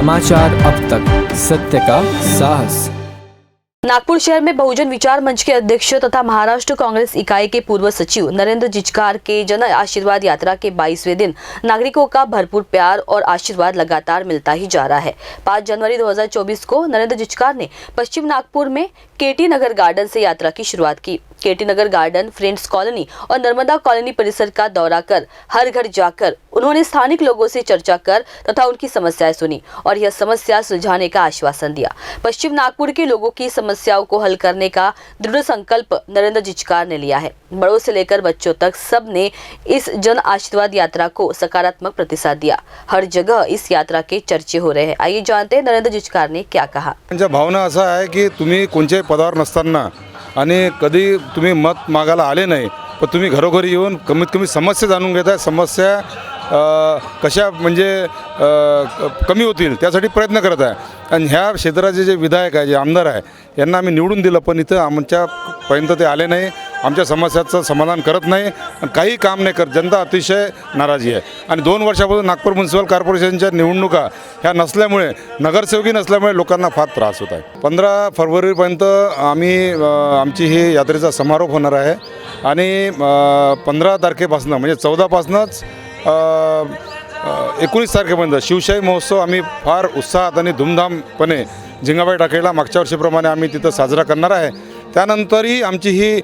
समाचार अब तक, सत्य का साहस। नागपुर शहर में बहुजन विचार मंच के अध्यक्ष तथा महाराष्ट्र कांग्रेस इकाई के पूर्व सचिव नरेंद्र जिचकार के जन आशीर्वाद यात्रा के 22वें दिन नागरिकों का भरपूर प्यार और आशीर्वाद लगातार मिलता ही जा रहा है। 5 जनवरी 2024 को नरेंद्र जिचकार ने पश्चिम नागपुर में केटी नगर गार्डन से यात्रा की शुरुआत की। केटी नगर गार्डन, फ्रेंड्स कॉलोनी और नर्मदा कॉलोनी परिसर का दौरा कर हर घर जाकर उन्होंने स्थानिक लोगों से चर्चा कर तथा उनकी समस्याएं सुनी और यह समस्या सुलझाने का आश्वासन दिया। पश्चिम नागपुर के लोगों की समस्याओं को हल करने का दृढ़ संकल्प नरेंद्र जिचकार ने लिया है। बड़ों से लेकर बच्चों तक सब ने इस जन आशीर्वाद यात्रा को सकारात्मक प्रतिसाद दिया। हर जगह इस यात्रा के चर्चे हो रहे हैं। आइए जानते हैं नरेंद्र जिचकार ने क्या कहा। भावना असा आहे की तुम्ही कोणत्याही पदावर नसताना आणि कधी तुम्ही मत मागायला आले नाही, पण तुम्ही घरोघरी येऊन कमीत कमी समस्या जाणून घेताय, समस्या कशा म्हणजे कमी होतील त्यासाठी प्रयत्न करत आहे। आणि ह्या क्षेत्राचे जे विधायक आहे, जे आमदार आहे, यांना आम्ही निवडून दिलं, पण इथं आमच्यापर्यंत ते आले नाही, आमच्या समस्याचं समाधान करत नाही आणि काही काम नाही करत। जनता अतिशय नाराजी आहे आणि 2 वर्षापासून नागपूर म्युनिसिपल कॉर्पोरेशनच्या निवडणुका ह्या नसल्यामुळे, नगरसेवकी नसल्यामुळे लोकांना फार त्रास होत आहे। 15 फरवरीपर्यंत आमची ही यात्रेचा समारोप होणार आहे आणि 15 तारखेपासून म्हणजे 14 पासूनच 19 तारखेपर्यंत शिवशाही महोत्सव आम्ही फार उत्साहात आणि धूमधामपणे झिंगाबाई टाकळीला मागच्या वर्षीप्रमाणे आम्ही तिथं साजरा करणार आहे। त्यानंतरही आमची ही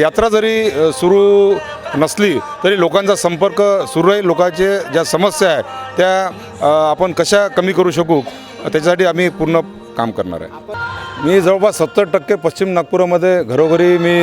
यात्रा जरी सुरू नसली तरी लोकांचा संपर्क सुरू राहील। लोकांचे ज्या समस्या आहे त्या आपण कशा कमी करू शकू त्याच्यासाठी आम्ही पूर्ण काम करणार आहे। मी जवळपास 70% पश्चिम नागपुरामध्ये घरोघरी मी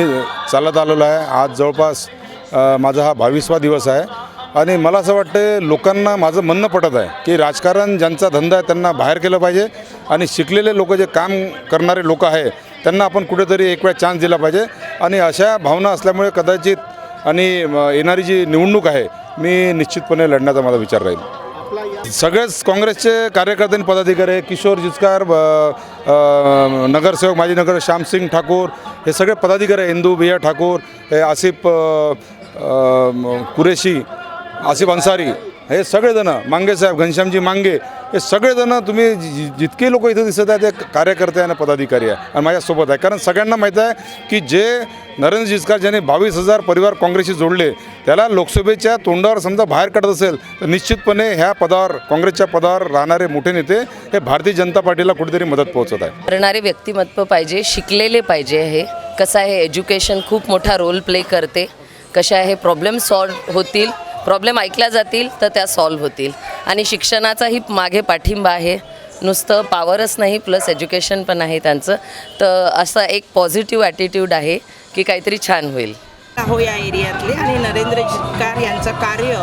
चालत आलेलो आहे। आज जवळपास माझा हा 22वा दिवस आहे आणि मला असं वाटतं लोकांना माझं म्हणणं पटत आहे की राजकारण ज्यांचा धंदा आहे त्यांना बाहेर केलं पाहिजे आणि शिकलेले लोक जे काम करणारे लोक आहे त्यांना आपण कुठेतरी एक वेळ चान्स दिला पाहिजे। आणि अशा भावना असल्यामुळे कदाचित आणि येणारी जी निवडणूक आहे मी निश्चितपणे लढण्याचा माझा विचार राहील। सगळेच काँग्रेसचे कार्यकर्ते आणि पदाधिकारी, किशोर जिचकार, नगरसेवक माजी नगर श्यामसिंग ठाकूर, हे सगळे पदाधिकारी, इंदू भैया ठाकूर, हे आसिफ कुरेशी, आसिफ अन्सारी, हे सगळेजण, मांगे साहेब, घनश्यामजी मांगे, हे सगळेजण तुम्ही जितके लोक इथे दिसत आहेत ते कार्यकर्ते आणि पदाधिकारी आहे आणि माझ्यासोबत आहे। कारण सगळ्यांना माहीत आहे की जे नरेंद्र जिचकार ज्यांनी 22,000 परिवार काँग्रेसशी जोडले त्याला लोकसभेच्या तोंडावर समजा बाहेर काढत असेल तर निश्चितपणे ह्या पदावर, काँग्रेसच्या पदावर राहणारे मोठे नेते हे भारतीय जनता पार्टीला कुठेतरी मदत पोहोचत आहे। करणारे व्यक्तिमत्व पाहिजे, शिकलेले पाहिजे। हे कसं आहे, एज्युकेशन खूप मोठा रोल प्ले करते। कशा आहे, प्रॉब्लेम सॉल्व होतील, प्रॉब्लेम ऐकल्या जातील तर त्या सॉल्व होतील आणि शिक्षणाचाही मागे पाठिंबा आहे। नुसतं पॉवरच नाही, प्लस एज्युकेशन पण आहे त्यांचं। तर असा एक पॉझिटिव्ह ॲटिट्यूड आहे की काहीतरी छान होईल। हो, या एरियातले आणि नरेंद्र जिचकार यांचं कार्य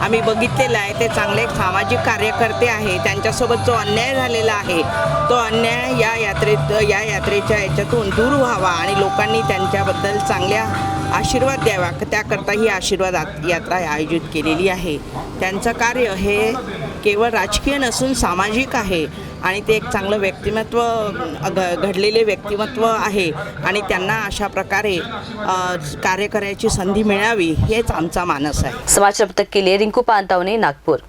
आम्ही बघितलेलं आहे। ते चांगले सामाजिक कार्यकर्ते आहे। त्यांच्यासोबत जो अन्याय झालेला आहे तो अन्याय या यात्रेच्या याच्यातून दूर व्हावा आणि लोकांनी त्यांच्याबद्दल चांगल्या आशीर्वाद द्यावा, त्याकरता ही आशीर्वाद यात्रा आयोजित केलेली आहे। त्यांचं कार्य हे केवळ राजकीय नसून सामाजिक आहे आणि ते एक चांगलं व्यक्तिमत्व, घडलेले व्यक्तिमत्व आहे आणि त्यांना अशा प्रकारे कार्य करायची संधी मिळावी हेच आमचा मानस आहे। समाचार अब तक के लिए रिंकू पांतावने, नागपुर।